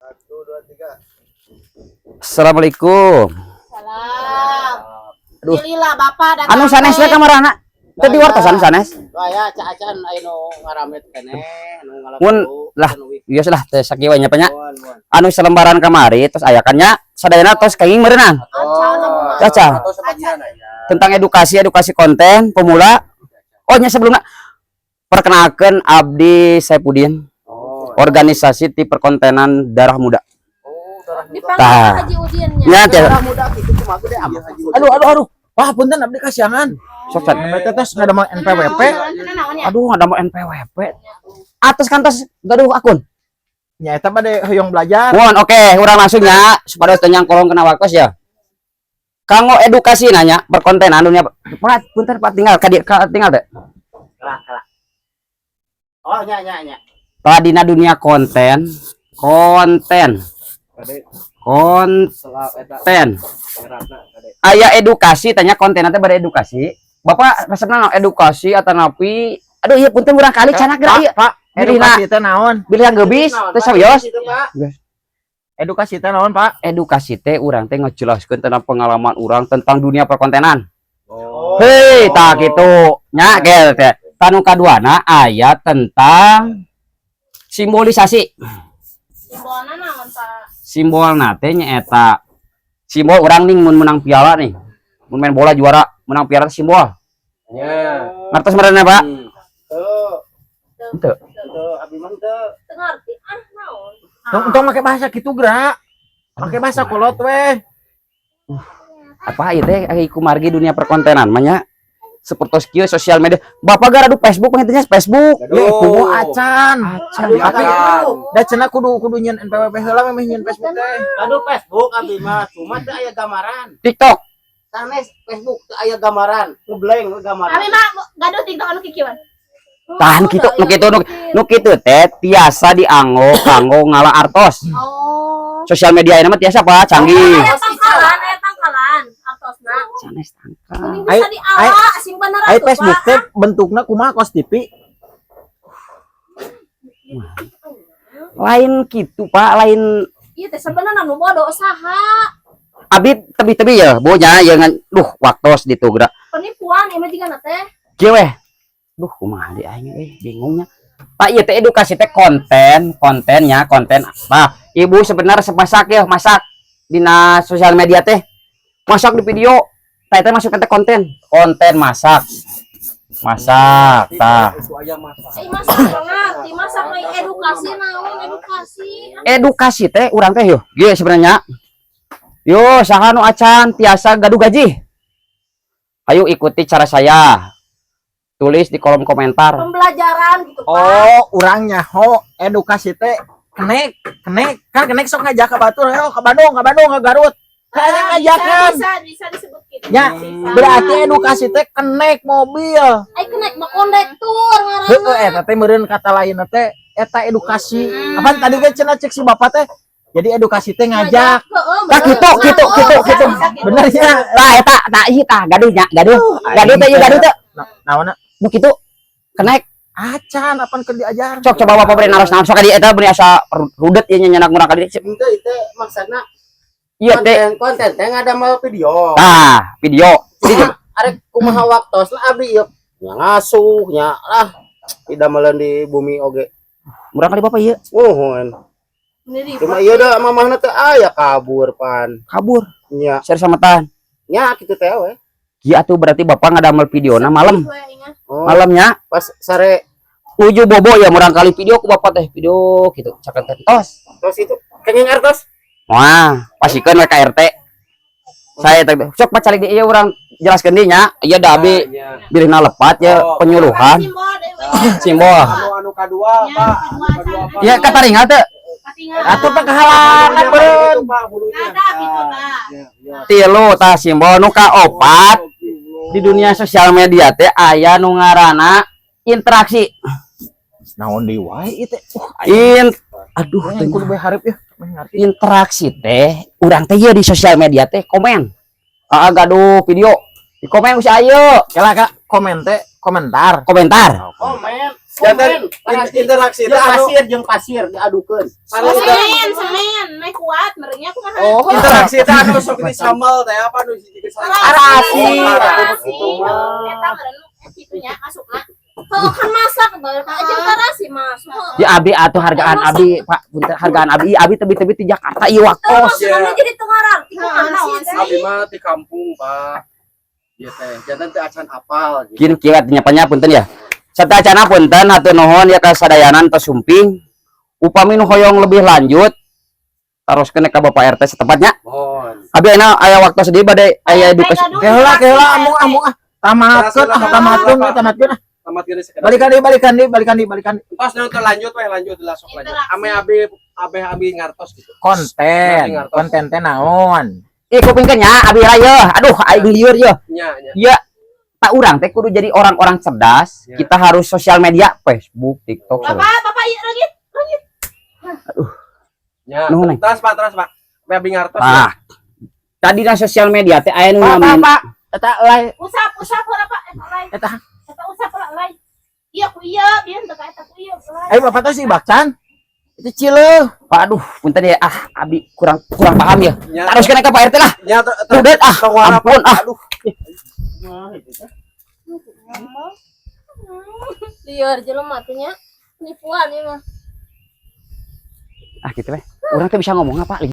1, 2, 3. Assalamualaikum. Salam. Aduh. Pilihlah Bapak datang. Anu sanes we kamarana. Teu di wartosan sanes. Aya caacan anu ngaramet keneh anu ngalaku. Mun lah, geus lah teh sakieu nya nya. Anu selembaran kamari terus aya kan nya sadayana tos kenging meureunang. Caca. Tentang edukasi konten pemula. Oh nya sebelumnya perkenalkan Abdi Saipudin. Organisasi tipe perkontenan Darah Muda. Dipanggil Haji Udinnya. Nya teh. Darah Muda kitu kumaha gede apa? Aduh. Wah, punten abdi kasiangan. Sok cat. Tetes nggak ada mau NPWP. Aduh, ada mau NPWP. Atas kantos gaduh akun. Ya, eta bade hoyong belajar. Mohon oke, urang langsung ya supaya tanya kolong kena wakos ya. Kanggo edukasi nanya perkontenan dunia. Pak, punten Pak tinggal tinggal teh. Kalah. Oh, nya. Tadina dunia konten. Aya edukasi tanya konten nanti beredukasi. Bapak resepna edukasi atau napi? Aduh iya punten urang kali canak geura ieu. Pak, edukasi teh naon? Bilih geubis teh sawios. Edukasi teh naon, Pak? Edukasi teh urang teh ngajelaskeun tentang pengalaman urang tentang dunia perkontenan. Oh. Hei, tak gitu. Nya ge teh. Tanu kaduana aya tentang simbolisasi. Simbolna naon, Pak? Simbolna teh nyaeta simbol orang nih mun menang piala nih. Mun main bola juara menang piala simbol. Nya. Ngertos merenya, Pak? Teu abi mah teu. Teu ngarti naon. Tong make bahasa kitu geura. Make bahasa kolot we. Apa ieu teh iku margi dunia perkontenan mah nya. Seperti kieu sosial media. Bapak gara adu Facebook pengintinya Facebook. Ya kudu acan. Tapi Acan. da cenah kudu nyeun NPWP heula meh nyeun Facebook teh. Aduh Facebook abi mah cuma teu aya gambaran. TikTok. Sanes Facebook teu aya gambaran. Ngeblank we gambaran. Abi mah gaduh TikTok anu kikieuan. Tahan kitu nu kitu teh tiasa dianggo kanggo ngalah artos. Oh. Sosial media mah tiasa Pak canggih. Aya tangkalan artosna. Sanes tangkal. Kuning Ai- bisa diala sing bener Ai atuh, Facebook Pak. teh bentukna kumaha kos TV? Lain gitu Pak, lain Ieu teh sebenarnya nu bodoh saha? abi tebi-tebi ya, bonya yang waktos ditu geura. Penipuan ieu mah jigana teh. Kieu weh. Duh, kumaha di aing bingungnya. Pak ieu teh edukasi teh kontennya konten. Nah, Ibu sebenarnya masak ya, masak dina sosial media teh. Masak di video. Tah teh masuk teh konten masak. Masak, tah. Masak ngarti, masak mah edukasi naon edukasi. Edukasi teh urang teh yo. Ieu sebenarnya. Yo, saha nu acan tiasa gaduh gaji. Ayo ikuti cara saya. Tulis di kolom komentar. Pembelajaran gitu, Pak. Oh, urang nyaho edukasi teh kenek sok ngajak ke Batur, ayo ke Bandung, ke Garut. Kayaknya ngajakan. Bisa disebut gitu. Ya, berarti edukasi teh kenek mobil. Ai kenek mah kondektur Heeh, ngaranna. eta teh meureun kata lain teh eta edukasi. Apaan tadi kan cenah cek si Bapak teh. Jadi edukasi teh ngajak. Tah gitu. Benernya. Tah eta tah ieu tah gaduhnya, gaduh teh ieu gaduh teh. Naonna Nu kitu kenek acan apaan keur diajar. sok coba Bapak beri naros sok di eta beri asa rudet ieu nyanak murah kali. Henteu teh maksudna Iya teh. konten teh ngadamel video. Nah, video. Jadi Arek kumaha waktosna abi ieu ngasuh nya lah tidak meuleun di bumi oge. murah kali Bapak ieu. Nuhun. Cuma ieu da mamahna teh aya kabur pan. Kabur. Nya, Share sama tahan. nya kitu teh we. Iya atuh berarti Bapak ngadamel videona malam. Oh, Malamnya pas sare uju bobo ya murang kali video ku Bapak teh video gitu. Caket teh tos. terus itu kenging artos. Wah, pasikeun we KRT. Saya teh sok pacalik di ieu urang jelaskeun deui nya. Ieu da abi bilihna lepat ya penyuluhan simbol. Anu kadua, Pak. Iya kataringal teh. Atuh teh kehalangan beureun. Tilu tah simbol nu kaopat di dunia sosial media teh aya nu ngaranna interaksi. Naon deui wae ieu teh. Aduh, Yang kudu bae hareup ya. Ngarti. interaksi teh urang teh ieu di sosial media teh komen. Gaduh video di komen geus ayeuna. Kala komen teh komentar. Komentar. Oh, men. Jangan interaksi teh pasir jeung pasir diadukeun. Semen. Oh, interaksi teh anu sok disambal teh apa nu hiji Arasi. Eta meureun kitunya asupna. Heuh kan masak bae aja karasi masuk. Ya abi atuh hargaan abi Pak punten hargaan abi tebi-tebi di Jakarta ieu waktos. Maksudnya jadi tengaran, kumaha sih? Abi mah di kampung, Pak. Ieu teh, jantan teh acan apal gitu. Gini kieu nyapanya punten ya. Satacana punten hatur nuhun ya kasadayanan tos sumping. Upami nu hoyong lebih lanjut taroskeun ka Bapak RT setepatnya. Mohon. Abi enak aya waktu sedih badai aya edukasi. Keula amung tamatkeun tamatkeun. Tamat gini sekedar. Balikan. Tos nu teh lanjut we lanjut lah sok lanjut. Ame abi ngartos gitu. Konten teh naon? Ih kupingkeun nya abi raya. Aduh aing lieur ye. Nya. Ya tak urang teh kudu jadi orang-orang cerdas. Ya. Kita harus sosial media, Facebook, TikTok. Bapak ieu lagi. Nya. Nuhun, Neng. Terus Pak. Ame abi ngartos. Ah. Tadi na sosial media teh aya nu namanya Pak, eta lain Usap heula Pak, eta lain. eta. Eta usap heula lain. Iya ku iya, biar teu ka eta ku iya. Bapak teh si Bakcan. Itu cileuh. Pak aduh punten ya abi kurang paham ya. Nya. Teruskeun ka Pak RT lah. Nya Udah ampun Aduh. Lieur jelema teh nya. Nipuan ieu mah. gitu weh. Urang teh bisa ngomong apa